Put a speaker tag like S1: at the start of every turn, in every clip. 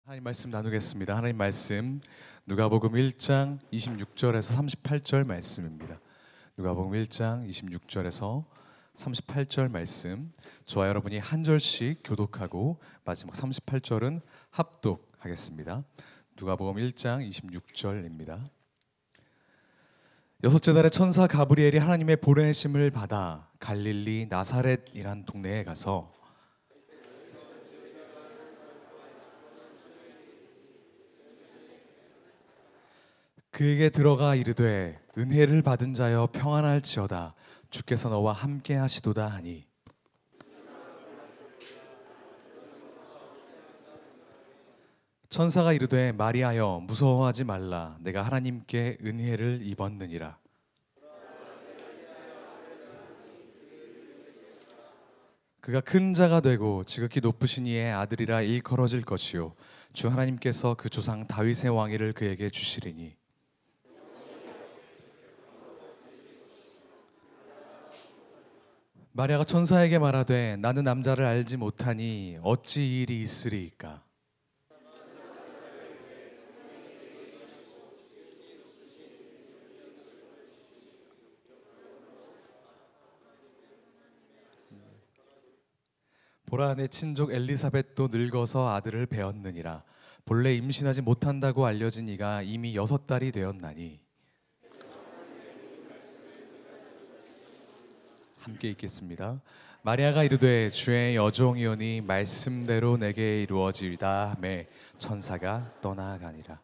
S1: 하나님 말씀 나누겠습니다. 하나님 말씀 누가복음 1장 26절에서 38절 말씀입니다. 누가복음 1장 26절에서 38절 말씀, 저와 여러분이 한 절씩 교독하고 마지막 38절은 합독하겠습니다. 누가복음 1장 26절입니다. 여섯째 달에 천사 가브리엘이 하나님의 보내심을 받아 갈릴리 나사렛이란 동네에 가서 그에게 들어가 이르되 은혜를 받은 자여 평안할지어다 주께서 너와 함께 하시도다 하니, 천사가 이르되 마리아여 무서워하지 말라 내가 하나님께 은혜를 입었느니라. 그가 큰 자가 되고 지극히 높으신 이의 아들이라 일컬어질 것이요 주 하나님께서 그 조상 다윗의 왕위를 그에게 주시리니 마리아가 천사에게 말하되 나는 남자를 알지 못하니 어찌 이 일이 있으리이까. 보라 내 친족 엘리사벳도 늙어서 아들을 배었느니라. 본래 임신하지 못한다고 알려진 이가 이미 6달이 되었나니. 함께 읽겠습니다. 마리아가 이르되 주의 여종이오니 말씀대로 내게 이루어지이다 하매 천사가 떠나가니라.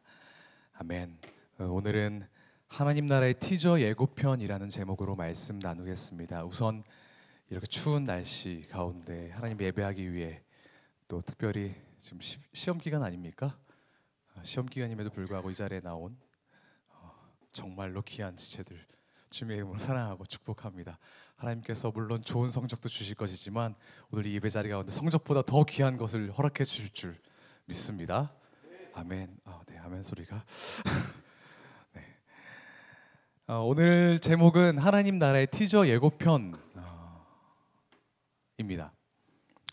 S1: 아멘. 오늘은 하나님 나라의 티저 예고편이라는 제목으로 말씀 나누겠습니다. 우선 이렇게 추운 날씨 가운데 하나님 예배하기 위해 또 특별히 지금 시험 기간 아닙니까? 시험 기간임에도 불구하고 이 자리에 나온 정말로 귀한 지체들 주님의 이름으로 사랑하고 축복합니다. 하나님께서 물론 좋은 성적도 주실 것이지만 오늘 이 예배 자리 가운데 성적보다 더 귀한 것을 허락해 주실 줄 믿습니다. 아멘. 네, 아멘 소리가. 네. 오늘 제목은 하나님 나라의 티저 예고편입니다.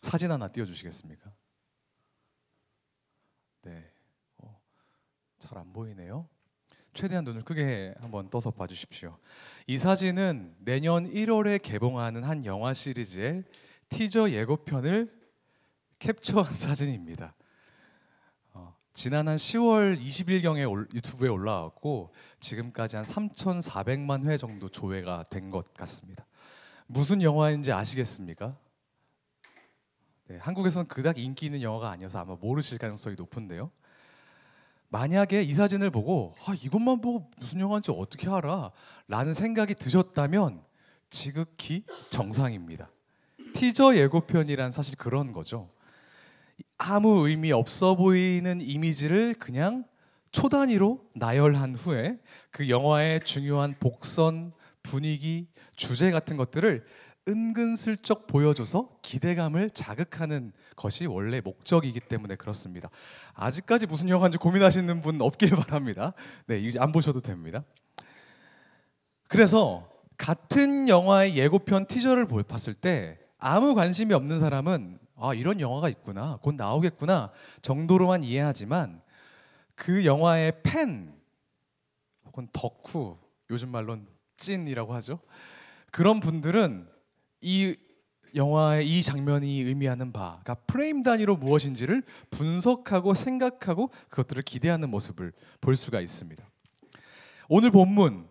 S1: 사진 하나 띄워주시겠습니까? 네, 잘 안 보이네요. 최대한 눈을 크게 한번 떠서 봐주십시오. 이 사진은 내년 1월에 개봉하는 한 영화 시리즈의 티저 예고편을 캡처한 사진입니다. 지난 한 10월 20일경에 유튜브에 올라왔고 지금까지 한 3,400만 회 정도 조회가 된 것 같습니다. 무슨 영화인지 아시겠습니까? 네, 한국에서는 그닥 인기 있는 영화가 아니어서 아마 모르실 가능성이 높은데요. 만약에 이 사진을 보고 이것만 보고 무슨 영화인지 어떻게 알아? 라는 생각이 드셨다면 지극히 정상입니다. 티저 예고편이란 사실 그런 거죠. 아무 의미 없어 보이는 이미지를 그냥 초단위로 나열한 후에 그 영화의 중요한 복선, 분위기, 주제 같은 것들을 은근슬쩍 보여줘서 기대감을 자극하는 것이 원래 목적이기 때문에 그렇습니다. 아직까지 무슨 영화인지 고민하시는 분 없길 바랍니다. 네, 이제 안 보셔도 됩니다. 그래서 같은 영화의 예고편 티저를 봤을 때 아무 관심이 없는 사람은 이런 영화가 있구나, 곧 나오겠구나 정도로만 이해하지만 그 영화의 팬 혹은 덕후, 요즘 말로는 찐이라고 하죠. 그런 분들은 이 영화의 이 장면이 의미하는 바가 프레임 단위로 무엇인지를 분석하고 생각하고 그것들을 기대하는 모습을 볼 수가 있습니다. 오늘 본문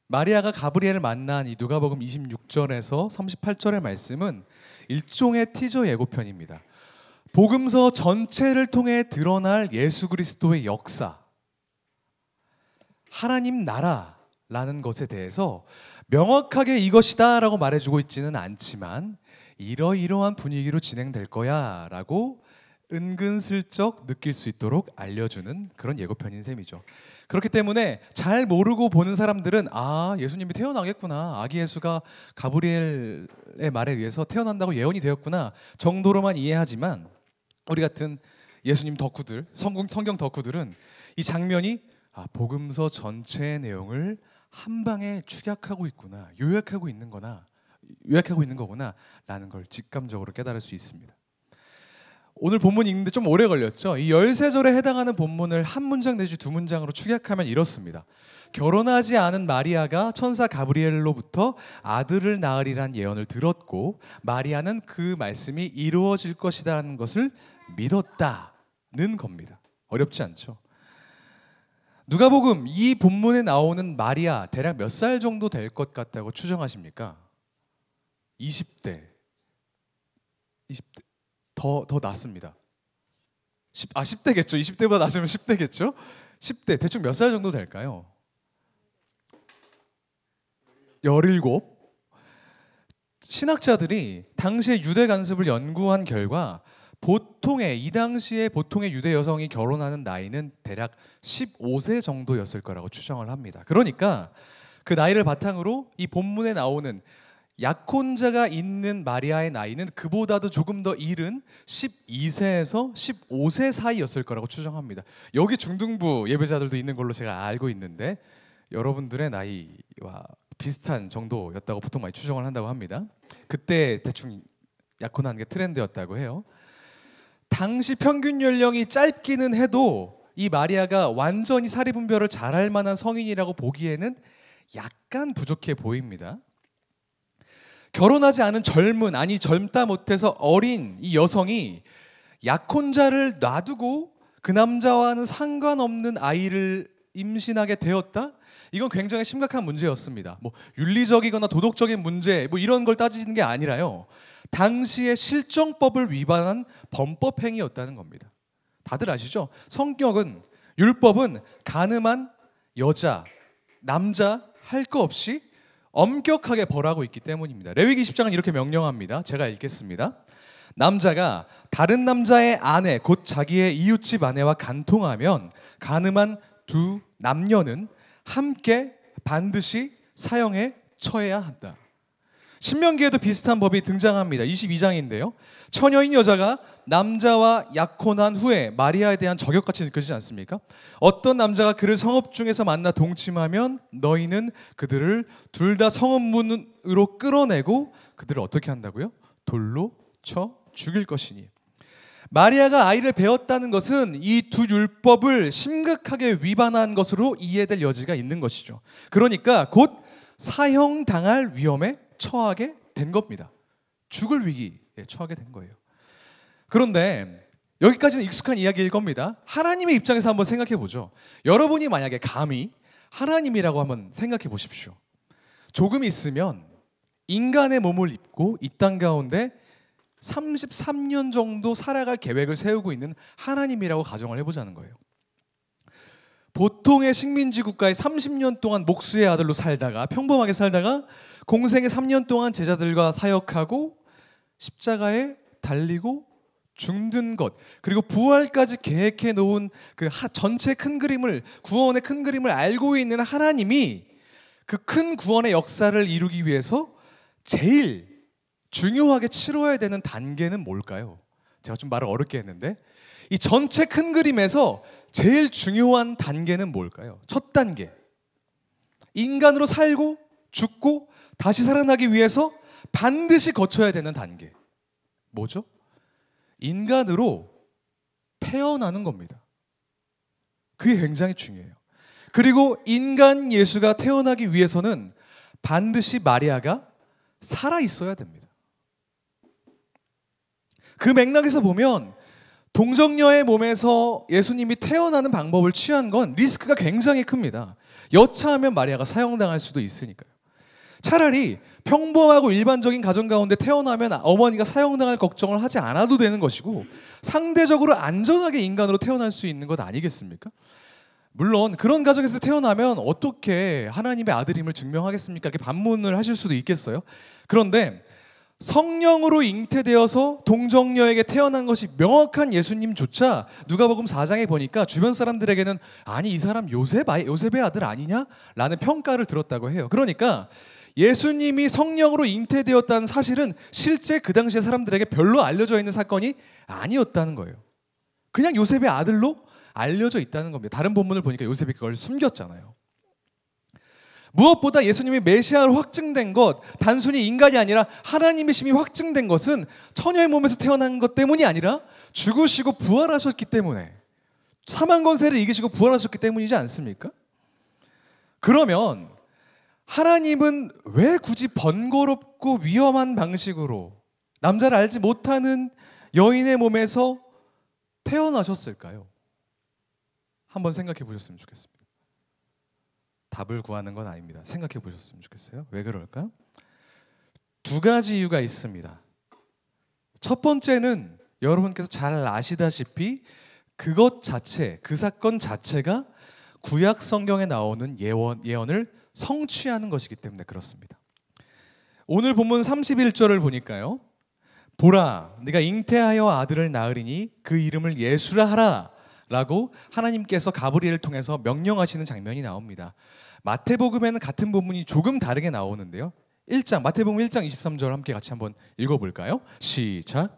S1: 마리아가 가브리엘을 만난 이 누가복음 26절에서 38절의 말씀은 일종의 티저 예고편입니다. 복음서 전체를 통해 드러날 예수 그리스도의 역사, 하나님 나라라는 것에 대해서 명확하게 이것이다 라고 말해주고 있지는 않지만 이러이러한 분위기로 진행될 거야 라고 은근슬쩍 느낄 수 있도록 알려주는 그런 예고편인 셈이죠. 그렇기 때문에 잘 모르고 보는 사람들은 예수님이 태어나겠구나, 아기 예수가 가브리엘의 말에 의해서 태어난다고 예언이 되었구나 정도로만 이해하지만, 우리 같은 예수님 덕후들, 성경 덕후들은 이 장면이 복음서 전체의 내용을 한 방에 축약하고 있구나, 요약하고 있는 거구나 라는 걸 직감적으로 깨달을 수 있습니다. 오늘 본문 읽는데 좀 오래 걸렸죠. 이 13절에 해당하는 본문을 한 문장 내지 두 문장으로 축약하면 이렇습니다. 결혼하지 않은 마리아가 천사 가브리엘로부터 아들을 낳으리란 예언을 들었고 마리아는 그 말씀이 이루어질 것이라는 것을 믿었다는 겁니다. 어렵지 않죠? 누가복음 이 본문에 나오는 마리아 대략 몇 살 정도 될 것 같다고 추정하십니까? 20대. 20대. 더 낮습니다. 10대겠죠. 20대보다 낮으면 10대겠죠. 10대 대충 몇 살 정도 될까요? 17. 신학자들이 당시의 유대 관습을 연구한 결과 이 당시에 보통의 유대 여성이 결혼하는 나이는 대략 15세 정도였을 거라고 추정을 합니다. 그러니까 그 나이를 바탕으로 이 본문에 나오는 약혼자가 있는 마리아의 나이는 그보다도 조금 더 이른 12세에서 15세 사이였을 거라고 추정합니다. 여기 중등부 예배자들도 있는 걸로 제가 알고 있는데 여러분들의 나이와 비슷한 정도였다고 보통 많이 추정을 한다고 합니다. 그때 대충 약혼하는 게 트렌드였다고 해요. 당시 평균 연령이 짧기는 해도 이 마리아가 완전히 사리분별을 잘할 만한 성인이라고 보기에는 약간 부족해 보입니다. 결혼하지 않은 젊다 못해서 어린 이 여성이 약혼자를 놔두고 그 남자와는 상관없는 아이를 임신하게 되었다? 이건 굉장히 심각한 문제였습니다. 뭐 윤리적이거나 도덕적인 문제 뭐 이런 걸 따지는 게 아니라요. 당시의 실정법을 위반한 범법 행위였다는 겁니다. 다들 아시죠? 성격은 율법은 간음한 여자, 남자 할 거 없이 엄격하게 벌하고 있기 때문입니다. 레위기 10장은 이렇게 명령합니다. 제가 읽겠습니다. 남자가 다른 남자의 아내 곧 자기의 이웃집 아내와 간통하면 간음한 두 남녀는 함께 반드시 사형에 처해야 한다. 신명기에도 비슷한 법이 등장합니다. 22장인데요. 처녀인 여자가 남자와 약혼한 후에 마리아에 대한 저격같이 느껴지지 않습니까? 어떤 남자가 그를 성읍 중에서 만나 동침하면 너희는 그들을 둘 다 성읍문으로 끌어내고 그들을 어떻게 한다고요? 돌로 쳐 죽일 것이니. 마리아가 아이를 배웠다는 것은 이 두 율법을 심각하게 위반한 것으로 이해될 여지가 있는 것이죠. 그러니까 곧 사형당할 위험에 처하게 된 겁니다. 죽을 위기에 처하게 된 거예요. 그런데 여기까지는 익숙한 이야기일 겁니다. 하나님의 입장에서 한번 생각해 보죠. 여러분이 만약에 감히 하나님이라고 한번 생각해 보십시오. 조금 있으면 인간의 몸을 입고 이 땅 가운데 33년 정도 살아갈 계획을 세우고 있는 하나님이라고 가정을 해보자는 거예요. 보통의 식민지 국가에 30년 동안 목수의 아들로 살다가 평범하게 살다가 공생의 3년 동안 제자들과 사역하고 십자가에 달리고 죽는 것 그리고 부활까지 계획해 놓은 그 전체 큰 그림을 구원의 큰 그림을 알고 있는 하나님이 그 큰 구원의 역사를 이루기 위해서 제일 중요하게 치러야 되는 단계는 뭘까요? 제가 좀 말을 어렵게 했는데 이 전체 큰 그림에서 제일 중요한 단계는 뭘까요? 첫 단계. 인간으로 살고 죽고 다시 살아나기 위해서 반드시 거쳐야 되는 단계. 뭐죠? 인간으로 태어나는 겁니다. 그게 굉장히 중요해요. 그리고 인간 예수가 태어나기 위해서는 반드시 마리아가 살아 있어야 됩니다. 그 맥락에서 보면 동정녀의 몸에서 예수님이 태어나는 방법을 취한 건 리스크가 굉장히 큽니다. 여차하면 마리아가 사형당할 수도 있으니까요. 차라리 평범하고 일반적인 가정 가운데 태어나면 어머니가 사형당할 걱정을 하지 않아도 되는 것이고 상대적으로 안전하게 인간으로 태어날 수 있는 것 아니겠습니까? 물론 그런 가정에서 태어나면 어떻게 하나님의 아들임을 증명하겠습니까? 이렇게 반문을 하실 수도 있겠어요. 그런데 성령으로 잉태되어서 동정녀에게 태어난 것이 명확한 예수님조차 누가복음 4장에 보니까 주변 사람들에게는 아니 이 사람 요셉의 아들 아니냐? 라는 평가를 들었다고 해요. 그러니까 예수님이 성령으로 잉태되었다는 사실은 실제 그 당시의 사람들에게 별로 알려져 있는 사건이 아니었다는 거예요. 그냥 요셉의 아들로 알려져 있다는 겁니다. 다른 본문을 보니까 요셉이 그걸 숨겼잖아요. 무엇보다 예수님이 메시아로 확증된 것, 단순히 인간이 아니라 하나님이심이 확증된 것은 처녀의 몸에서 태어난 것 때문이 아니라 죽으시고 부활하셨기 때문에, 사망 권세를 이기시고 부활하셨기 때문이지 않습니까? 그러면 하나님은 왜 굳이 번거롭고 위험한 방식으로 남자를 알지 못하는 여인의 몸에서 태어나셨을까요? 한번 생각해 보셨으면 좋겠습니다. 답을 구하는 건 아닙니다. 생각해 보셨으면 좋겠어요. 왜 그럴까? 두 가지 이유가 있습니다. 첫 번째는 여러분께서 잘 아시다시피 그것 자체, 그 사건 자체가 구약 성경에 나오는 예언을 성취하는 것이기 때문에 그렇습니다. 오늘 본문 31절을 보니까요, 보라, 네가 잉태하여 아들을 낳으리니 그 이름을 예수라 하라 라고 하나님께서 가브리엘을 통해서 명령하시는 장면이 나옵니다. 마태복음에는 같은 본문이 조금 다르게 나오는데요, 마태복음 1장 23절 함께 같이 한번 읽어볼까요? 시작.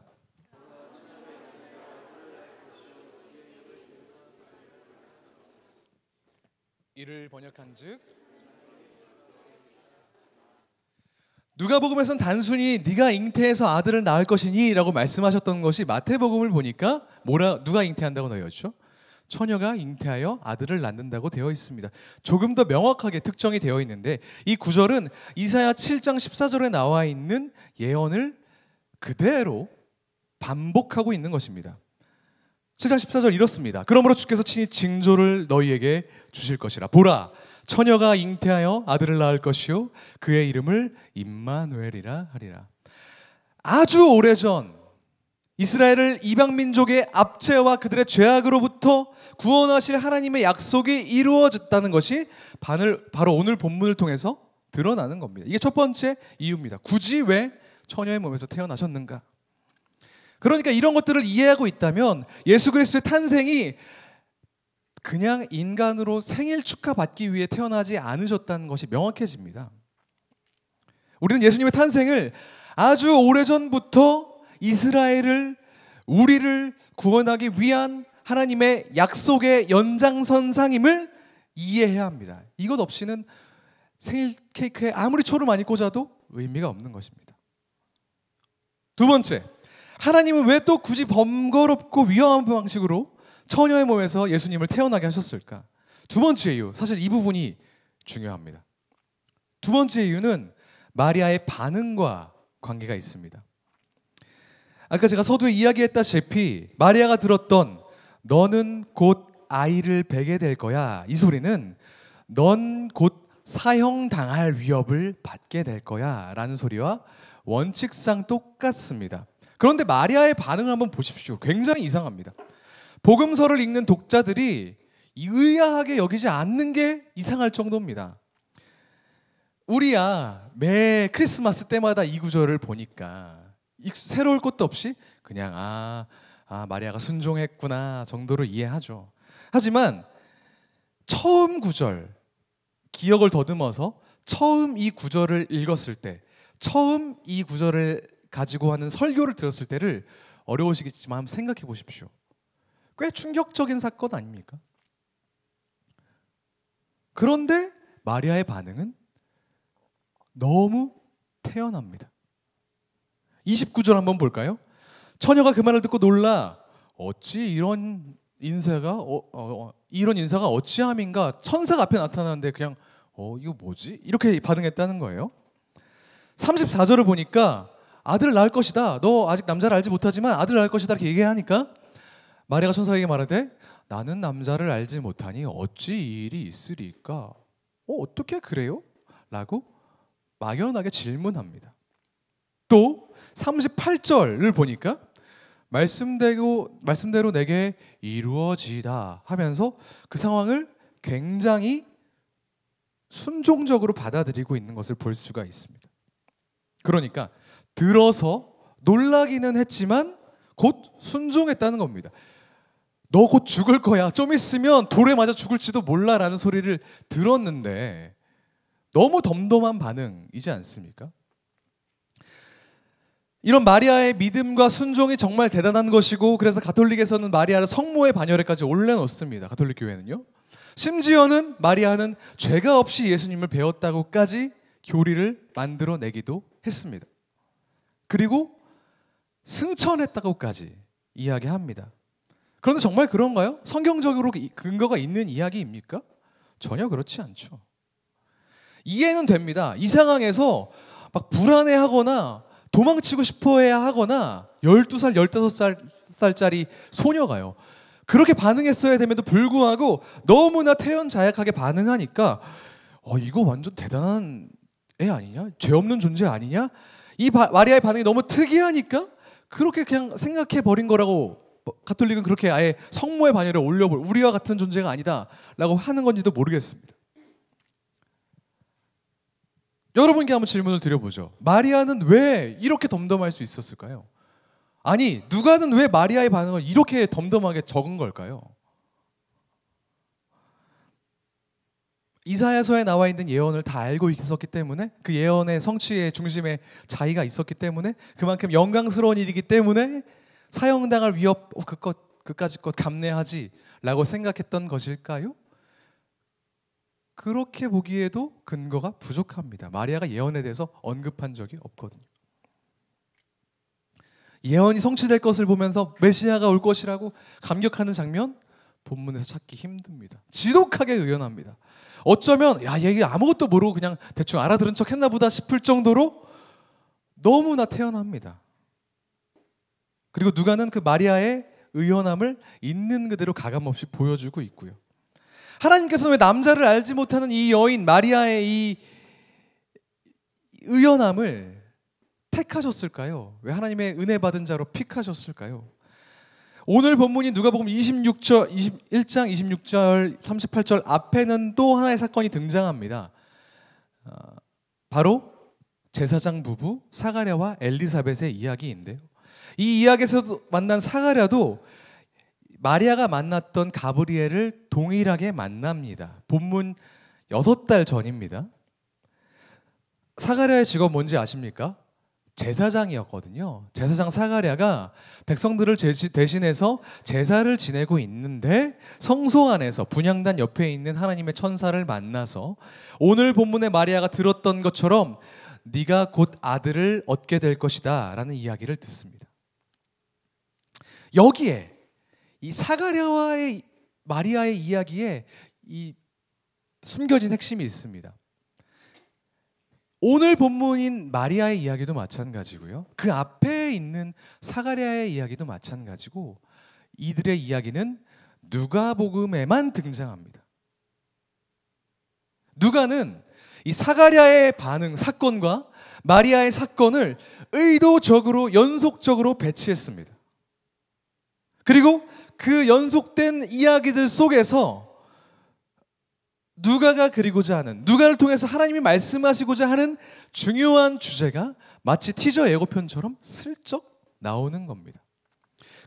S1: 이를 번역한즉, 누가복음에서는 단순히 네가 잉태해서 아들을 낳을 것이니 라고 말씀하셨던 것이 마태복음을 보니까 누가 잉태한다고 되어 있죠? 처녀가 잉태하여 아들을 낳는다고 되어 있습니다. 조금 더 명확하게 특정이 되어 있는데, 이 구절은 이사야 7장 14절에 나와 있는 예언을 그대로 반복하고 있는 것입니다. 7장 14절 이렇습니다. 그러므로 주께서 친히 징조를 너희에게 주실 것이라. 보라, 처녀가 잉태하여 아들을 낳을 것이요 그의 이름을 임마누엘이라 하리라. 아주 오래전 이스라엘을 이방 민족의 압제와 그들의 죄악으로부터 구원하실 하나님의 약속이 이루어졌다는 것이 바로 오늘 본문을 통해서 드러나는 겁니다. 이게 첫 번째 이유입니다. 굳이 왜 처녀의 몸에서 태어나셨는가? 그러니까 이런 것들을 이해하고 있다면 예수 그리스도의 탄생이 그냥 인간으로 생일 축하받기 위해 태어나지 않으셨다는 것이 명확해집니다. 우리는 예수님의 탄생을 아주 오래전부터 이스라엘을, 우리를 구원하기 위한 하나님의 약속의 연장선상임을 이해해야 합니다. 이것 없이는 생일 케이크에 아무리 초를 많이 꽂아도 의미가 없는 것입니다. 두 번째, 하나님은 왜 또 굳이 번거롭고 위험한 방식으로 처녀의 몸에서 예수님을 태어나게 하셨을까? 두 번째 이유, 사실 이 부분이 중요합니다. 두 번째 이유는 마리아의 반응과 관계가 있습니다. 아까 제가 서두에 이야기했다시피 마리아가 들었던 너는 곧 아이를 베게 될 거야, 이 소리는 넌 곧 사형당할 위협을 받게 될 거야 라는 소리와 원칙상 똑같습니다. 그런데 마리아의 반응을 한번 보십시오. 굉장히 이상합니다. 복음서를 읽는 독자들이 의아하게 여기지 않는 게 이상할 정도입니다. 우리야 매 크리스마스 때마다 이 구절을 보니까 새로울 것도 없이 그냥 마리아가 순종했구나 정도로 이해하죠. 하지만 처음 구절, 기억을 더듬어서 처음 이 구절을 읽었을 때, 처음 이 구절을 가지고 하는 설교를 들었을 때를 어려우시겠지만 한번 생각해 보십시오. 꽤 충격적인 사건 아닙니까? 그런데 마리아의 반응은 너무 태연합니다. 29절 한번 볼까요? 처녀가 그 말을 듣고 놀라 어찌 이런 인사가 어찌함인가, 천사가 앞에 나타나는데 그냥 이거 뭐지? 이렇게 반응했다는 거예요. 34절을 보니까 아들을 낳을 것이다, 너 아직 남자를 알지 못하지만 아들을 낳을 것이다 이렇게 얘기하니까 마리아가 천사에게 말하되 나는 남자를 알지 못하니 어찌 이 일이 있으리까? 어떻게 그래요? 라고 막연하게 질문합니다. 또 38절을 보니까 말씀대로 내게 이루어지다 하면서 그 상황을 굉장히 순종적으로 받아들이고 있는 것을 볼 수가 있습니다. 그러니까 들어서 놀라기는 했지만 곧 순종했다는 겁니다. 너 곧 죽을 거야, 좀 있으면 돌에 맞아 죽을지도 몰라 라는 소리를 들었는데 너무 덤덤한 반응이지 않습니까? 이런 마리아의 믿음과 순종이 정말 대단한 것이고, 그래서 가톨릭에서는 마리아를 성모의 반열에까지 올려놓습니다. 가톨릭 교회는요. 심지어는 마리아는 죄가 없이 예수님을 배웠다고까지 교리를 만들어내기도 했습니다. 그리고 승천했다고까지 이야기합니다. 그런데 정말 그런가요? 성경적으로 근거가 있는 이야기입니까? 전혀 그렇지 않죠. 이해는 됩니다. 이 상황에서 막 불안해하거나 도망치고 싶어해야 하거나 12살, 15살짜리 소녀가요. 그렇게 반응했어야 됨에도 불구하고 너무나 태연자약하게 반응하니까 이거 완전 대단한 애 아니냐? 죄 없는 존재 아니냐? 마리아의 반응이 너무 특이하니까 그렇게 그냥 생각해버린 거라고 가톨릭은 그렇게 아예 성모의 반열에 올려버려 우리와 같은 존재가 아니다 라고 하는 건지도 모르겠습니다. 여러분께 한번 질문을 드려보죠. 마리아는 왜 이렇게 덤덤할 수 있었을까요? 아니, 누가는 왜 마리아의 반응을 이렇게 덤덤하게 적은 걸까요? 이사야서에 나와 있는 예언을 다 알고 있었기 때문에, 그 예언의 성취의 중심에 자기가 있었기 때문에, 그만큼 영광스러운 일이기 때문에 사형당할 위협 그까짓 것 감내하지 라고 생각했던 것일까요? 그렇게 보기에도 근거가 부족합니다. 마리아가 예언에 대해서 언급한 적이 없거든요. 예언이 성취될 것을 보면서 메시아가 올 것이라고 감격하는 장면 본문에서 찾기 힘듭니다. 지독하게 의연합니다. 어쩌면 얘기 아무것도 모르고 그냥 대충 알아들은 척 했나 보다 싶을 정도로 너무나 태연합니다. 그리고 누가는 그 마리아의 의연함을 있는 그대로 가감없이 보여주고 있고요. 하나님께서는 왜 남자를 알지 못하는 이 여인 마리아의 이 의연함을 택하셨을까요? 왜 하나님의 은혜 받은 자로 픽하셨을까요? 오늘 본문이 누가복음 21장 26절 38절 앞에는 또 하나의 사건이 등장합니다. 바로 제사장 부부 사가랴와 엘리사벳의 이야기인데요. 이 이야기에서 만난 사가랴도 마리아가 만났던 가브리엘을 동일하게 만납니다. 본문 6달 전입니다. 사가랴의 직업 뭔지 아십니까? 제사장이었거든요. 제사장 사가랴가 백성들을 대신해서 제사를 지내고 있는데 성소 안에서 분향단 옆에 있는 하나님의 천사를 만나서 오늘 본문의 마리아가 들었던 것처럼 네가 곧 아들을 얻게 될 것이다 라는 이야기를 듣습니다. 여기에 이 사가랴와의 마리아의 이야기에 이 숨겨진 핵심이 있습니다. 오늘 본문인 마리아의 이야기도 마찬가지고요. 그 앞에 있는 사가랴의 이야기도 마찬가지고 이들의 이야기는 누가복음에만 등장합니다. 누가는 이 사가랴의 반응, 사건과 마리아의 사건을 의도적으로 연속적으로 배치했습니다. 그리고 그 연속된 이야기들 속에서 누가가 그리고자 하는, 누가를 통해서 하나님이 말씀하시고자 하는 중요한 주제가 마치 티저 예고편처럼 슬쩍 나오는 겁니다.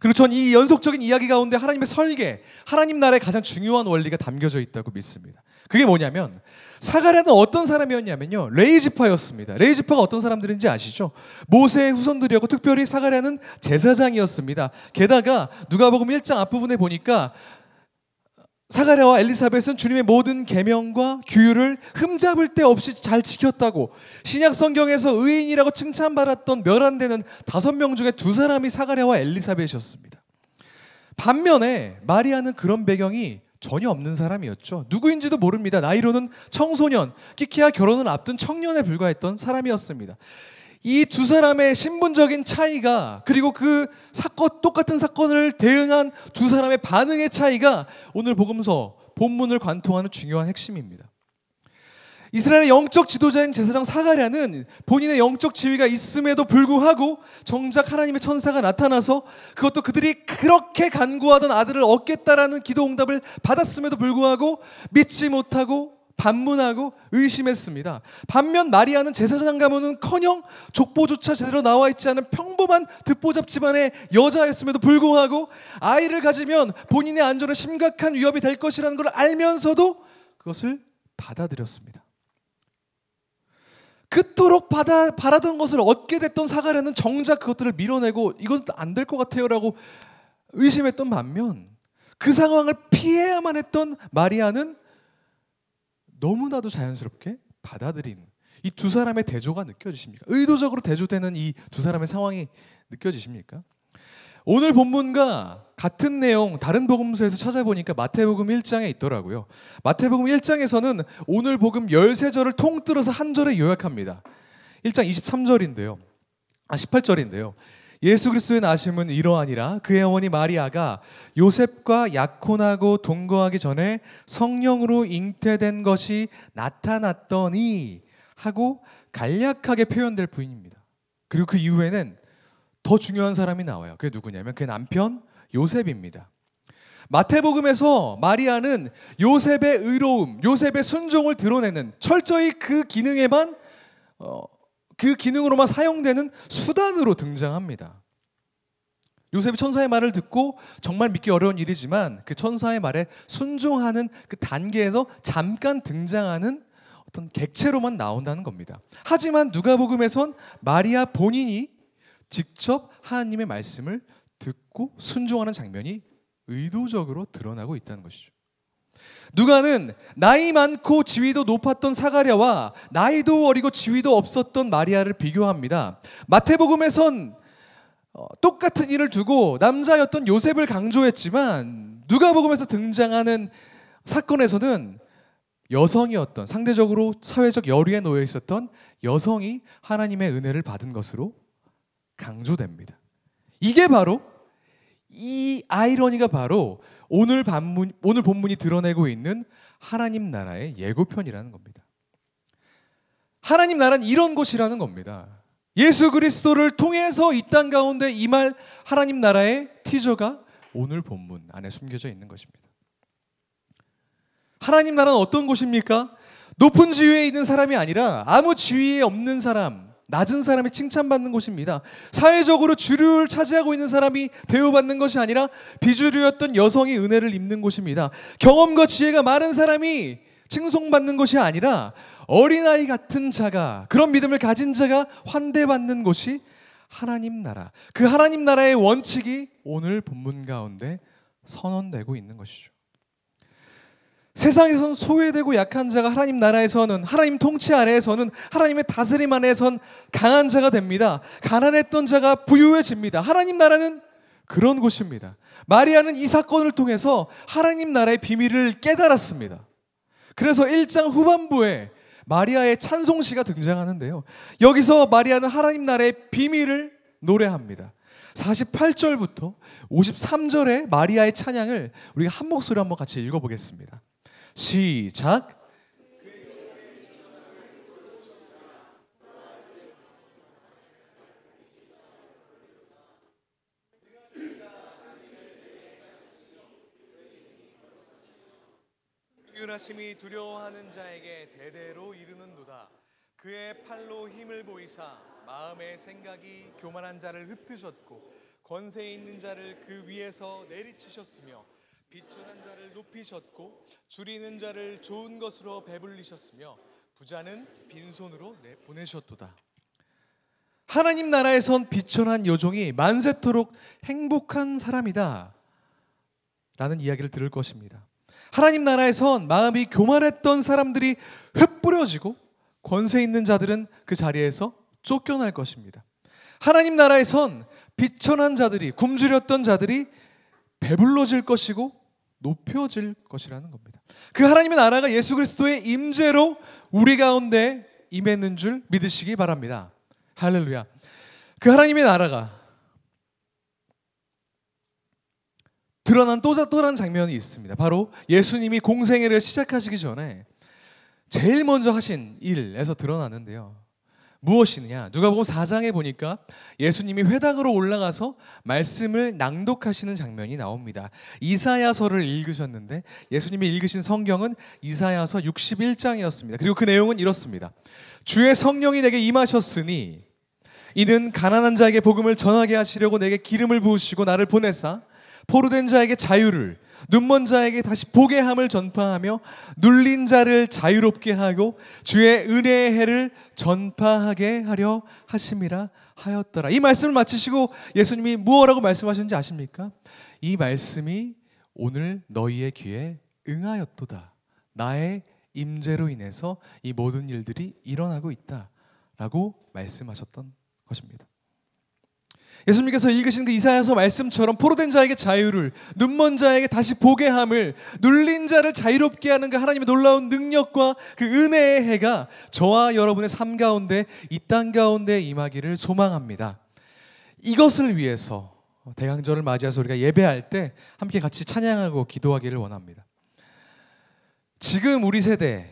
S1: 그리고 전 이 연속적인 이야기 가운데 하나님의 설계, 하나님 나라의 가장 중요한 원리가 담겨져 있다고 믿습니다. 그게 뭐냐면 사가랴는 어떤 사람이었냐면요, 레이지파였습니다. 레이지파가 어떤 사람들인지 아시죠? 모세의 후손들이었고 특별히 사가랴는 제사장이었습니다. 게다가 누가복음 1장 앞부분에 보니까 사가랴와 엘리사벳은 주님의 모든 계명과 규율을 흠잡을 데 없이 잘 지켰다고, 신약 성경에서 의인이라고 칭찬받았던 몇 안 되는 5명 중에 2사람이 사가랴와 엘리사벳이었습니다. 반면에 마리아는 그런 배경이 전혀 없는 사람이었죠. 누구인지도 모릅니다. 나이로는 청소년, 끼케야 결혼을 앞둔 청년에 불과했던 사람이었습니다. 이 2사람의 신분적인 차이가, 그리고 그 사건, 똑같은 사건을 대응한 2사람의 반응의 차이가 오늘 복음서 본문을 관통하는 중요한 핵심입니다. 이스라엘의 영적 지도자인 제사장 사가랴는 본인의 영적 지위가 있음에도 불구하고 정작 하나님의 천사가 나타나서, 그것도 그들이 그렇게 간구하던 아들을 얻겠다라는 기도 응답을 받았음에도 불구하고 믿지 못하고 반문하고 의심했습니다. 반면 마리아는 제사장 가문은커녕 족보조차 제대로 나와 있지 않은 평범한 듣보잡 집안의 여자였음에도 불구하고 아이를 가지면 본인의 안전에 심각한 위협이 될 것이라는 걸 알면서도 그것을 받아들였습니다. 그토록 바라던 것을 얻게 됐던 사가랴는 정작 그것들을 밀어내고 이건 안 될 것 같아요 라고 의심했던 반면, 그 상황을 피해야만 했던 마리아는 너무나도 자연스럽게 받아들인 이 두 사람의 대조가 느껴지십니까? 의도적으로 대조되는 이 두 사람의 상황이 느껴지십니까? 오늘 본문과 같은 내용 다른 복음서에서 찾아보니까 마태복음 1장에 있더라고요. 마태복음 1장에서는 오늘 복음 13절을 통틀어서 한 절에 요약합니다. 1장 23절인데요. 18절인데요. 예수 그리스도의 나심은 이러하니라. 그의 어머니 마리아가 요셉과 약혼하고 동거하기 전에 성령으로 잉태된 것이 나타났더니 하고 간략하게 표현될 부인입니다. 그리고 그 이후에는 더 중요한 사람이 나와요. 그게 누구냐면 그의 남편 요셉입니다. 마태복음에서 마리아는 요셉의 의로움, 요셉의 순종을 드러내는 철저히 그 기능에만 그 기능으로만 사용되는 수단으로 등장합니다. 요셉이 천사의 말을 듣고 정말 믿기 어려운 일이지만 그 천사의 말에 순종하는 그 단계에서 잠깐 등장하는 어떤 객체로만 나온다는 겁니다. 하지만 누가복음에선 마리아 본인이 직접 하나님의 말씀을 듣고 순종하는 장면이 의도적으로 드러나고 있다는 것이죠. 누가는 나이 많고 지위도 높았던 사가랴와 나이도 어리고 지위도 없었던 마리아를 비교합니다. 마태복음에선 똑같은 일을 두고 남자였던 요셉을 강조했지만 누가복음에서 등장하는 사건에서는 여성이었던, 상대적으로 사회적 여류에 놓여 있었던 여성이 하나님의 은혜를 받은 것으로 강조됩니다. 이게 바로, 이 아이러니가 바로 오늘 본문이 드러내고 있는 하나님 나라의 예고편이라는 겁니다. 하나님 나라는 이런 곳이라는 겁니다. 예수 그리스도를 통해서 이 땅 가운데 임할 하나님 나라의 티저가 오늘 본문 안에 숨겨져 있는 것입니다. 하나님 나라는 어떤 곳입니까? 높은 지위에 있는 사람이 아니라 아무 지위에 없는 사람, 낮은 사람이 칭찬받는 곳입니다. 사회적으로 주류를 차지하고 있는 사람이 대우받는 것이 아니라 비주류였던 여성이 은혜를 입는 곳입니다. 경험과 지혜가 많은 사람이 칭송받는 것이 아니라 어린아이 같은 자가, 그런 믿음을 가진 자가 환대받는 곳이 하나님 나라. 그 하나님 나라의 원칙이 오늘 본문 가운데 선언되고 있는 것이죠. 세상에서는 소외되고 약한 자가 하나님 나라에서는, 하나님 통치 아래에서는, 하나님의 다스림 안에선 강한 자가 됩니다. 가난했던 자가 부유해집니다. 하나님 나라는 그런 곳입니다. 마리아는 이 사건을 통해서 하나님 나라의 비밀을 깨달았습니다. 그래서 1장 후반부에 마리아의 찬송시가 등장하는데요. 여기서 마리아는 하나님 나라의 비밀을 노래합니다. 48절부터 53절의 마리아의 찬양을 우리가 한 목소리 한번 같이 읽어보겠습니다. 시작. 은하심이 두려워하는 자에게 대대로 이르는도다. 그의 팔로 힘을 보이사 마음의 생각이 교만한 자를 흩으셨고 권세 있는 자를 그 위에서 내리치셨으며 비천한 자를 높이셨고 줄이는 자를 좋은 것으로 배불리셨으며 부자는 빈손으로 내보내셨도다. 하나님 나라에선 비천한 여종이 만세토록 행복한 사람이다 라는 이야기를 들을 것입니다. 하나님 나라에선 마음이 교만했던 사람들이 흩뿌려지고 권세 있는 자들은 그 자리에서 쫓겨날 것입니다. 하나님 나라에선 비천한 자들이, 굶주렸던 자들이 배불러질 것이고 높여질 것이라는 겁니다. 그 하나님의 나라가 예수 그리스도의 임재로 우리 가운데 임했는 줄 믿으시기 바랍니다. 할렐루야. 그 하나님의 나라가 드러난 또 다른 장면이 있습니다. 바로 예수님이 공생애를 시작하시기 전에 제일 먼저 하신 일에서 드러나는데요. 무엇이냐? 누가복음 4장에 보니까 예수님이 회당으로 올라가서 말씀을 낭독하시는 장면이 나옵니다. 이사야서를 읽으셨는데 예수님이 읽으신 성경은 이사야서 61장이었습니다. 그리고 그 내용은 이렇습니다. 주의 성령이 내게 임하셨으니 이는 가난한 자에게 복음을 전하게 하시려고 내게 기름을 부으시고 나를 보내사 포로된 자에게 자유를, 눈먼 자에게 다시 보게 함을 전파하며 눌린 자를 자유롭게 하고 주의 은혜의 해를 전파하게 하려 하심이라 하였더라. 이 말씀을 마치시고 예수님이 무엇라고 말씀하셨는지 아십니까? 이 말씀이 오늘 너희의 귀에 응하였도다. 나의 임재로 인해서 이 모든 일들이 일어나고 있다 라고 말씀하셨던 것입니다. 예수님께서 읽으신 그 이사야서 말씀처럼 포로된 자에게 자유를, 눈먼 자에게 다시 보게 함을, 눌린 자를 자유롭게 하는 그 하나님의 놀라운 능력과 그 은혜의 해가 저와 여러분의 삶 가운데, 이 땅 가운데 임하기를 소망합니다. 이것을 위해서 대강절을 맞이해서 우리가 예배할 때 함께 같이 찬양하고 기도하기를 원합니다. 지금 우리 세대,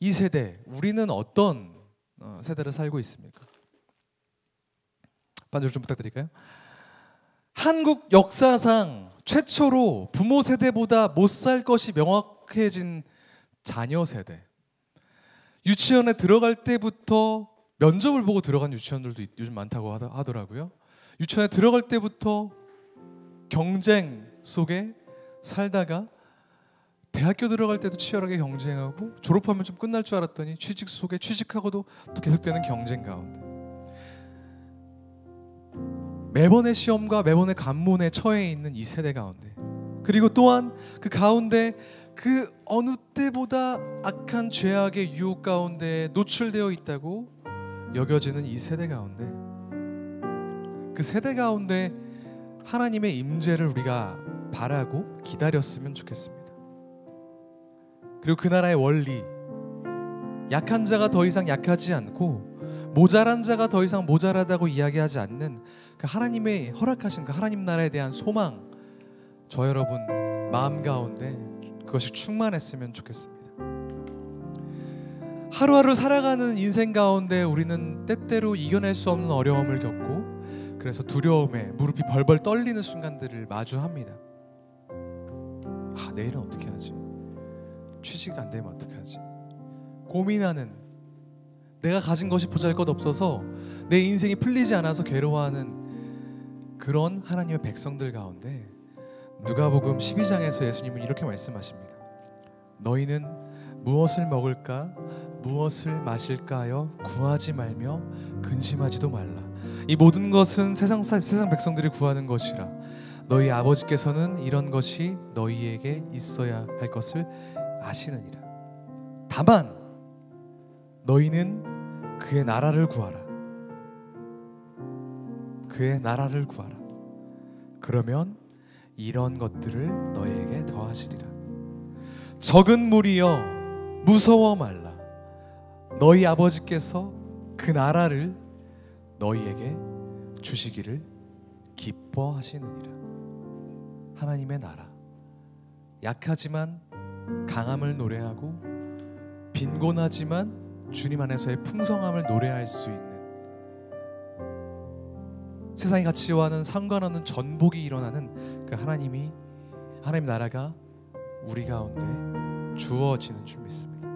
S1: 이 세대, 우리는 어떤 세대를 살고 있습니까? 반주를 좀 부탁드릴까요? 한국 역사상 최초로 부모 세대보다 못 살 것이 명확해진 자녀 세대. 유치원에 들어갈 때부터 면접을 보고 들어간 유치원들도 요즘 많다고 하더라고요. 유치원에 들어갈 때부터 경쟁 속에 살다가 대학교 들어갈 때도 치열하게 경쟁하고, 졸업하면 좀 끝날 줄 알았더니 취직 속에 취직하고도 또 계속되는 경쟁 가운데, 매번의 시험과 매번의 관문에 처해 있는 이 세대 가운데, 그리고 또한 그 가운데 그 어느 때보다 악한 죄악의 유혹 가운데 노출되어 있다고 여겨지는 이 세대 가운데, 그 세대 가운데 하나님의 임재를 우리가 바라고 기다렸으면 좋겠습니다. 그리고 그 나라의 원리, 약한 자가 더 이상 약하지 않고 모자란 자가 더 이상 모자라다고 이야기하지 않는 그 하나님의 허락하신 그 하나님 나라에 대한 소망, 저 여러분 마음 가운데 그것이 충만했으면 좋겠습니다. 하루하루 살아가는 인생 가운데 우리는 때때로 이겨낼 수 없는 어려움을 겪고, 그래서 두려움에 무릎이 벌벌 떨리는 순간들을 마주합니다. 내일은 어떻게 하지? 취직 안 되면 어떻게 하지? 고민하는, 내가 가진 것이 보잘것없어서 내 인생이 풀리지 않아서 괴로워하는 그런 하나님의 백성들 가운데 누가복음 12장에서 예수님은 이렇게 말씀하십니다. 너희는 무엇을 먹을까, 무엇을 마실까 하여 구하지 말며 근심하지도 말라. 이 모든 것은 세상 백성들이 구하는 것이라. 너희 아버지께서는 이런 것이 너희에게 있어야 할 것을 아시느니라. 다만 너희는 그의 나라를 구하라. 그의 나라를 구하라. 그러면 이런 것들을 너희에게 더하시리라. 적은 무리여 무서워 말라. 너희 아버지께서 그 나라를 너희에게 주시기를 기뻐하시느니라. 하나님의 나라, 약하지만 강함을 노래하고 빈곤하지만 주님 안에서의 풍성함을 노래할 수 있는, 세상의 가치와는 상관없는 전복이 일어나는 그 하나님 나라가 우리 가운데 주어지는 줄 믿습니다.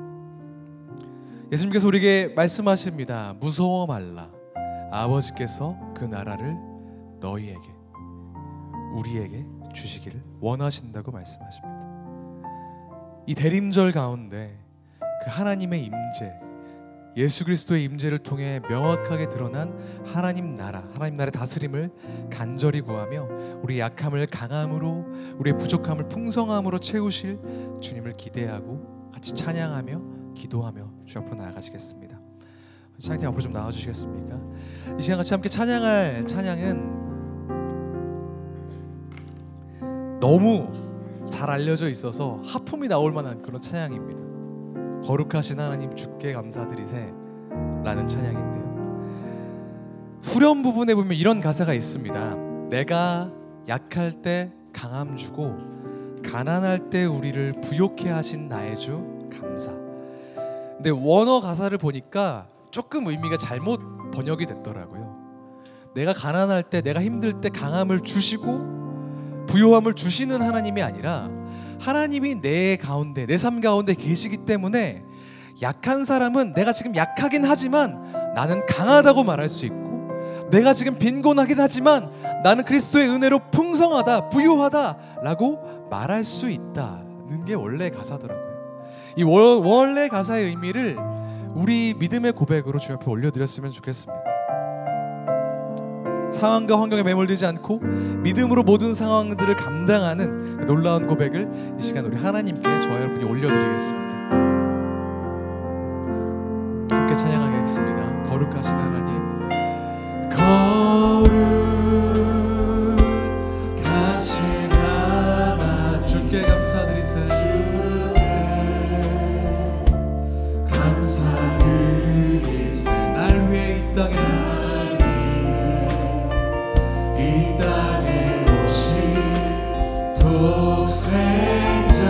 S1: 예수님께서 우리에게 말씀하십니다. 무서워 말라. 아버지께서 그 나라를 너희에게, 우리에게 주시기를 원하신다고 말씀하십니다. 이 대림절 가운데 그 하나님의 임재, 예수 그리스도의 임재를 통해 명확하게 드러난 하나님 나라의 다스림을 간절히 구하며 우리 약함을 강함으로, 우리의 부족함을 풍성함으로 채우실 주님을 기대하고 같이 찬양하며 기도하며 주 앞으로 나아가시겠습니다. 찬양팀 앞으로 좀 나와주시겠습니까? 이 시간 같이 함께 찬양할 찬양은 너무 잘 알려져 있어서 하품이 나올 만한 그런 찬양입니다. 거룩하신 하나님 주께 감사드리세 라는 찬양인데요, 후렴 부분에 보면 이런 가사가 있습니다. 내가 약할 때 강함 주고 가난할 때 우리를 부욕해 하신 나의 주 감사. 근데 원어 가사를 보니까 조금 의미가 잘못 번역이 됐더라고요. 내가 가난할 때, 내가 힘들 때 강함을 주시고 부요함을 주시는 하나님이 아니라 하나님이 내 가운데, 내 삶 가운데 계시기 때문에 약한 사람은 내가 지금 약하긴 하지만 나는 강하다고 말할 수 있고, 내가 지금 빈곤하긴 하지만 나는 그리스도의 은혜로 풍성하다, 부유하다 라고 말할 수 있다는 게 원래 가사더라고요. 이 원래 가사의 의미를 우리 믿음의 고백으로 주님 앞에 올려드렸으면 좋겠습니다. 상황과 환경에 매몰되지 않고 믿음으로 모든 상황들을 감당하는 그 놀라운 고백을 이 시간 우리 하나님께 저와 여러분이 올려드리겠습니다. 함께 찬양하겠습니다. 거룩하신 하나님, 거룩하신 하나님, 주께 감사드리세. 감사드리세. 날 위해 이 땅에 오신 독생자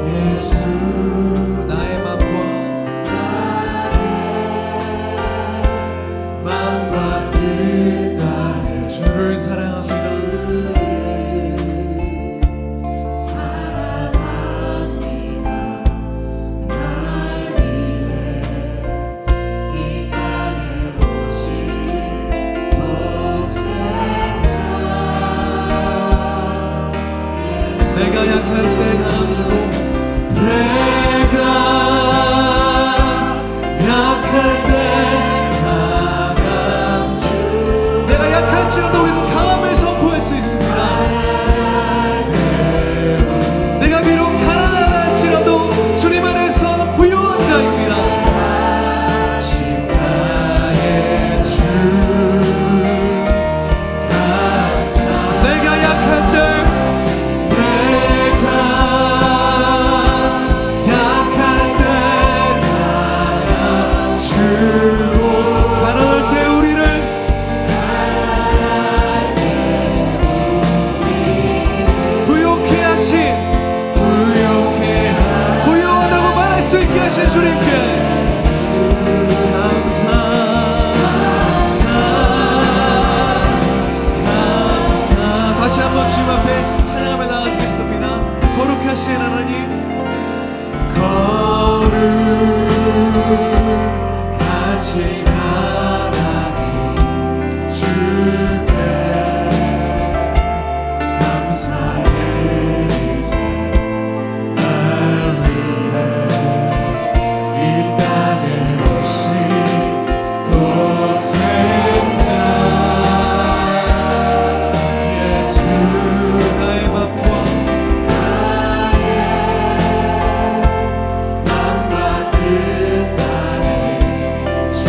S1: 예수, 나의 맘과 뜻 다해 주를 사랑합니다. 내가 약할 때 강함 주고, 내가 약할 때 강함 주고, 내가 약할지라도 우리는 강함을 선포할 수 있습니다. 내가 비록 가난하다 할지라도 주님 안에서 부유한 자입니다. 나의 주 감사. 내가 약할 때 주님께 감사. 다시 한번 주님 앞에 찬양하며 나가시겠습니다. 거룩하신 하나님, 거룩하신 하나님, 주께 감사드리세. 날 위해 독생자 예수, 나의 맘과 뜻 다해 주를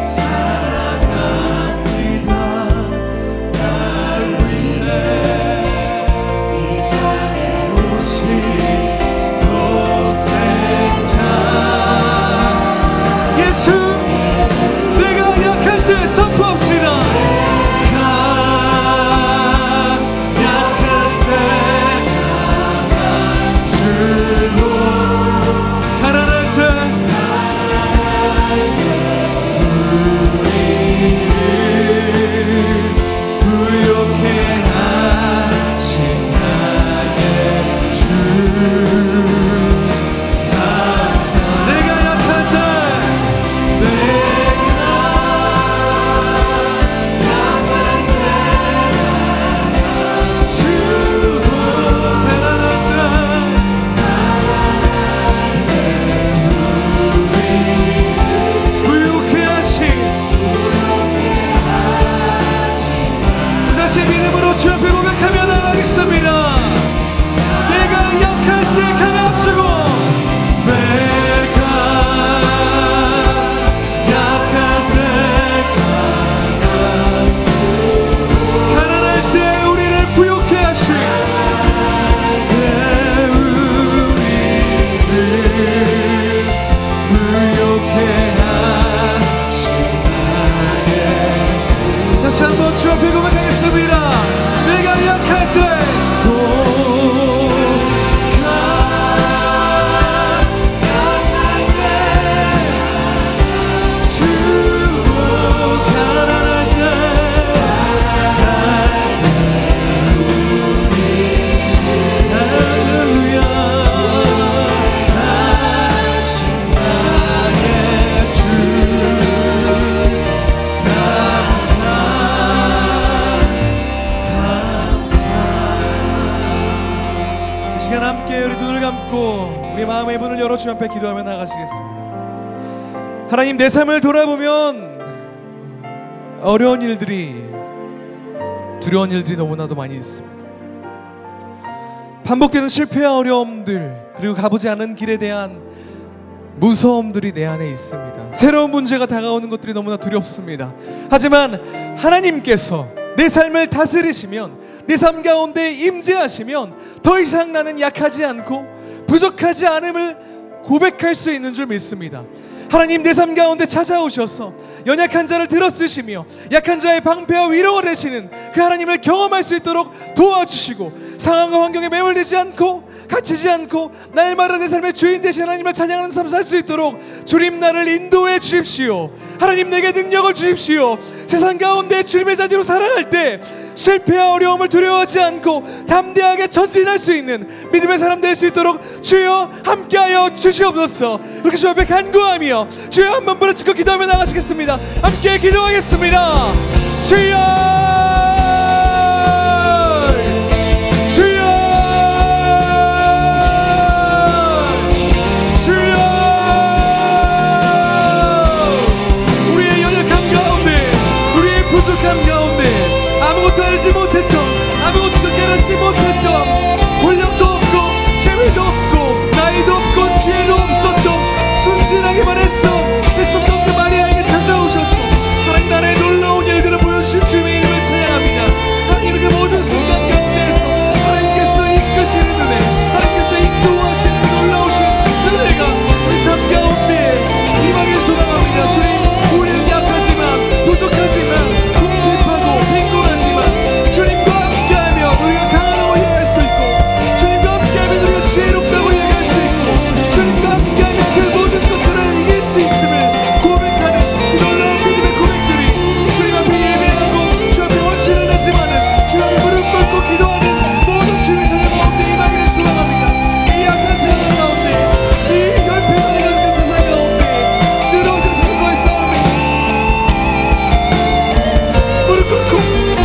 S1: 사랑합니다. 날 위해 이 땅에 오신 독생자 예수, 내가 약할 때 선포합시다. 약할 때 강한 주로, 가난할 때 우리를 부욕해 하신 나의 주 감사. 내가 약할 때 주 앞에 고백하며 나가겠습니다. 내가 약할 때 강함 주고, 내가 약할 때 강함 주고, 가난할 때 우리를 부욕해 하신, 우리를 부욕해 하신 나의 주. 다시 한번 주 앞에 고백하겠습니다. 내가 약할 때 주고, 가난할 때 우리 할렐루야 하신 나의 주 감사. 이 시간 함께 우리 눈을 감고 우리 마음의 문을 열어 주 앞에 기도하며 나가시겠습니다. 하나님, 내 삶을 돌아보면 어려운 일들이, 두려운 일들이 너무나도 많이 있습니다. 반복되는 실패와 어려움들, 그리고 가보지 않은 길에 대한 무서움들이 내 안에 있습니다. 새로운 문제가 다가오는 것들이 너무나 두렵습니다. 하지만 하나님께서 내 삶을 다스리시면, 내 삶 가운데 임재하시면 더 이상 나는 약하지 않고 부족하지 않음을 고백할 수 있는 줄 믿습니다. 하나님, 내 삶 가운데 찾아오셔서 연약한 자를 들어쓰시며 약한 자의 방패와 위로가 되시는 그 하나님을 경험할 수 있도록 도와주시고, 상황과 환경에 매몰되지 않고 갇히지 않고 날마다 내 삶의 주인 되신 하나님을 찬양하는 삶을 살 수 있도록 주님 나를 인도해 주십시오. 하나님, 내게 능력을 주십시오. 세상 가운데 주님의 자녀로 살아갈 때 실패와 어려움을 두려워하지 않고 담대하게 전진할 수 있는 믿음의 사람 될 수 있도록 주여 함께하여 주시옵소서. 이렇게 주 앞에 간구하며 주여 한번 부르짖고 기도하며 나가시겠습니다. 함께 기도하겠습니다. 주여, 주여, 주여. 우리의 연약함 가운데, 우리의 부족함 가운데, 아무것도 알지 못했던, 아무것도 깨닫지 못했던, 권력도 없고 재물도 없고 나이도 없고 지혜도 없었던, 순진하기만 했었던 그 마리아에게 찾아오셔서 하나님 나라의 놀라운 일들을 보여주신 주님의 이름을 찬양합니다. 하나님의 그 모든 순간 가운데에서 하나님께서 이끄시는 은혜, 하나님께서 인도하시는 놀라우신 은혜가 우리 삶 가운데 임하길 소망합니다. 주님, 우리는 약하지만 부족하지만 궁핍하고 빈곤하지만 주님과 함께하면 우리가 강하다고 얘기할 수 있고, 주님과 함께하면 우리가 지혜롭다고 얘기할 수 있고, 주님과 함께하면 그 모든 것들을 이길 수 있음을 고백하는 이 놀라운 믿음의 고백들이 주님 앞에 예배하고 주 앞에 원치를 내지만은 주 앞에 무릎 꿇고 기도하는 모든 주님의 사랑 가운데 임하기를 소망합니다. 이 약한 세상 가운데, 이 열패감이 가득한 세상 가운데 늘어진 삶과의 싸움에 무릎 꿇고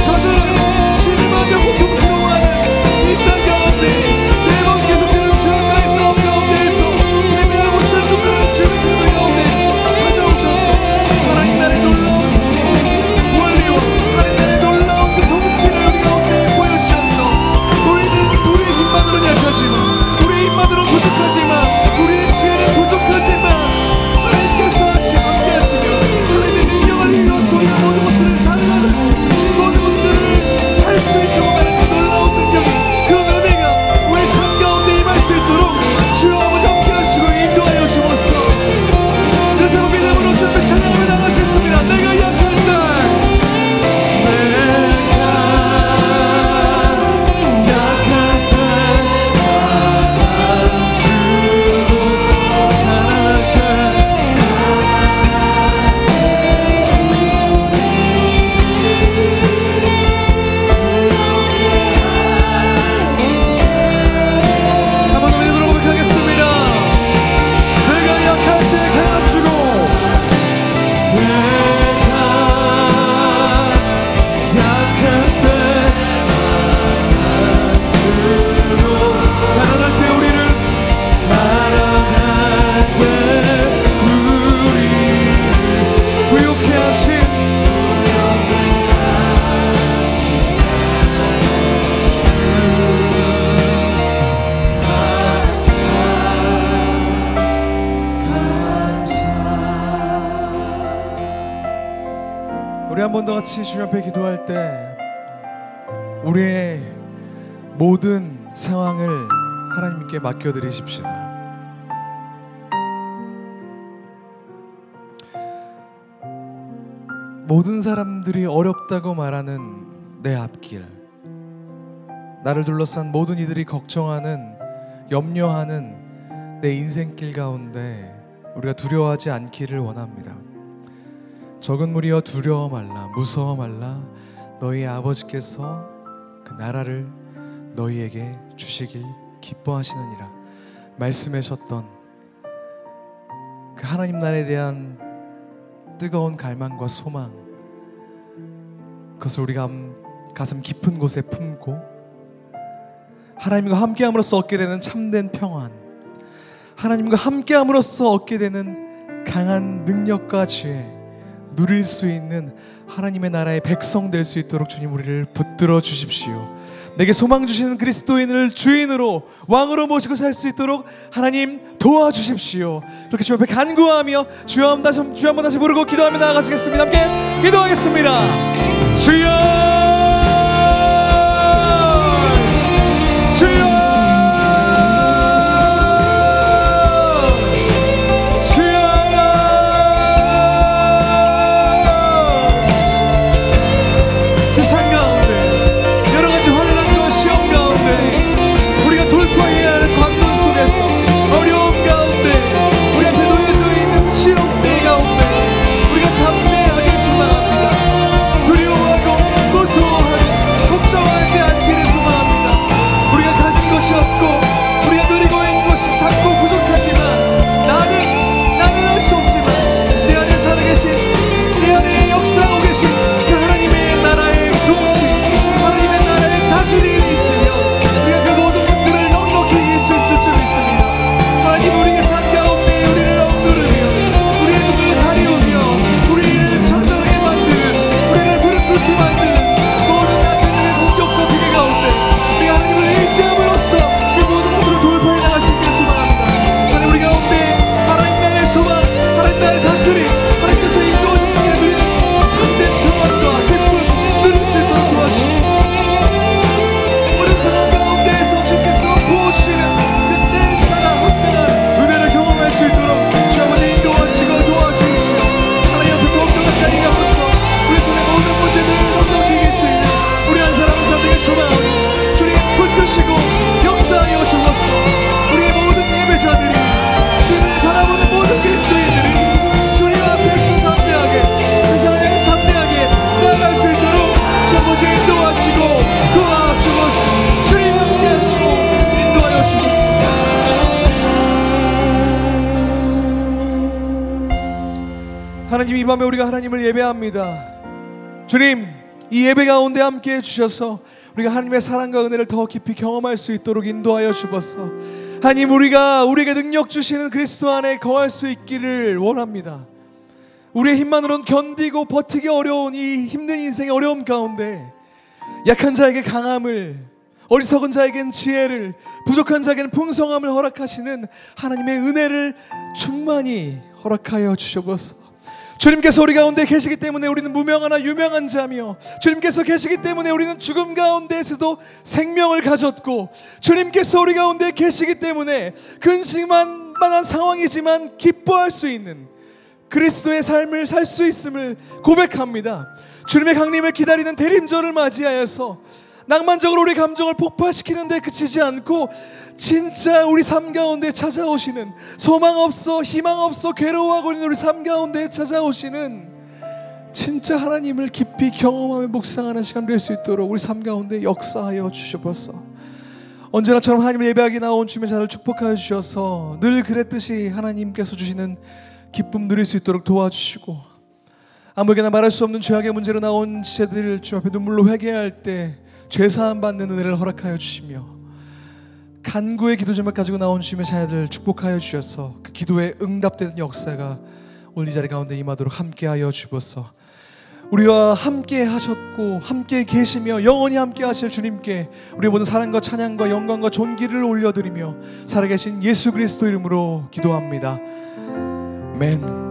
S1: 좌절하고 신음하며 고통스러워하는 이 땅 가운데 매번 계속되는 죄악과의 싸움 가운데에서 예배하고 실족하는 주님의 자녀들 가운데 찾아오셔서 하나님 나라의 놀라운 원리와 하나님 나라의 놀라운 그 통치를 우리 가운데 보여주셔서, 우리는 우리의 힘만으로는 약하지만, 우리의 힘만으로는 부족하지만, 우리의 지혜는 부족하지만 하나님께서 함께 하시며 하나님의 능력을 이루어서 우리가 모든 것들을 가능하다고, 모든 것들을 할 수 있다고 하는 그 놀라운 능력이, 그런 은혜가 우리 삶 가운데 임할 수 있도록 주여 아버지 함께 하시고 인도하여 주옵소서. 내 삶을 믿음으로 주 앞에 찬양하며 나가시겠습니다. 내가 약할 때, 우리 한 번 더 같이 주님 앞에 기도할 때 우리의 모든 상황을 하나님께 맡겨드리십시다. 모든 사람들이 어렵다고 말하는 내 앞길, 나를 둘러싼 모든 이들이 걱정하는, 염려하는 내 인생길 가운데 우리가 두려워하지 않기를 원합니다. 적은 무리여 두려워 말라, 무서워 말라. 너희 아버지께서 그 나라를 너희에게 주시길 기뻐하시느니라 말씀하셨던 그 하나님 나라에 대한 뜨거운 갈망과 소망, 그것을 우리가 가슴 깊은 곳에 품고 하나님과 함께함으로써 얻게 되는 참된 평안, 하나님과 함께함으로써 얻게 되는 강한 능력과 지혜 누릴 수 있는 하나님의 나라의 백성 될 수 있도록 주님 우리를 붙들어 주십시오. 내게 소망 주시는 그리스도인을 주인으로 왕으로 모시고 살 수 있도록 하나님 도와주십시오. 그렇게 주 앞에 간구하며 주여 한번 다시 부르고 기도하며 나아가시겠습니다. 함께 기도하겠습니다. 주여, 주여, 하나님, 이 밤에 우리가 하나님을 예배합니다. 주님, 이 예배 가운데 함께해 주셔서 우리가 하나님의 사랑과 은혜를 더 깊이 경험할 수 있도록 인도하여 주옵소서. 하나님, 우리에게 능력 주시는 그리스도 안에 거할 수 있기를 원합니다. 우리의 힘만으로는 견디고 버티기 어려운 이 힘든 인생의 어려움 가운데 약한 자에게 강함을, 어리석은 자에게는 지혜를, 부족한 자에게는 풍성함을 허락하시는 하나님의 은혜를 충만히 허락하여 주시옵소서. 주님께서 우리 가운데 계시기 때문에 우리는 무명하나 유명한 자며, 주님께서 계시기 때문에 우리는 죽음 가운데에서도 생명을 가졌고, 주님께서 우리 가운데 계시기 때문에 근심한 만한 상황이지만 기뻐할 수 있는 그리스도의 삶을 살 수 있음을 고백합니다. 주님의 강림을 기다리는 대림절을 맞이하여서 낭만적으로 우리 감정을 폭발시키는데 그치지 않고 진짜 우리 삶 가운데 찾아오시는, 소망 없어 희망 없어 괴로워하고 있는 우리 삶 가운데 찾아오시는 진짜 하나님을 깊이 경험하며 묵상하는 시간 될 수 있도록 우리 삶 가운데 역사하여 주시옵소서. 언제나처럼 하나님을 예배하기 나온 주님의 자를 축복하여 주셔서 늘 그랬듯이 하나님께서 주시는 기쁨 누릴 수 있도록 도와주시고, 아무에게나 말할 수 없는 죄악의 문제로 나온 지체들 주님 앞에 눈물로 회개할 때 죄사함 받는 은혜를 허락하여 주시며, 간구의 기도 제목 가지고 나온 주님의 자녀들 축복하여 주셔서 그 기도에 응답되는 역사가 오늘 이 자리 가운데 임하도록 함께하여 주옵소서. 우리와 함께 하셨고 함께 계시며 영원히 함께 하실 주님께 우리 모든 사랑과 찬양과 영광과 존귀를 올려드리며 살아계신 예수 그리스도 이름으로 기도합니다. 아멘.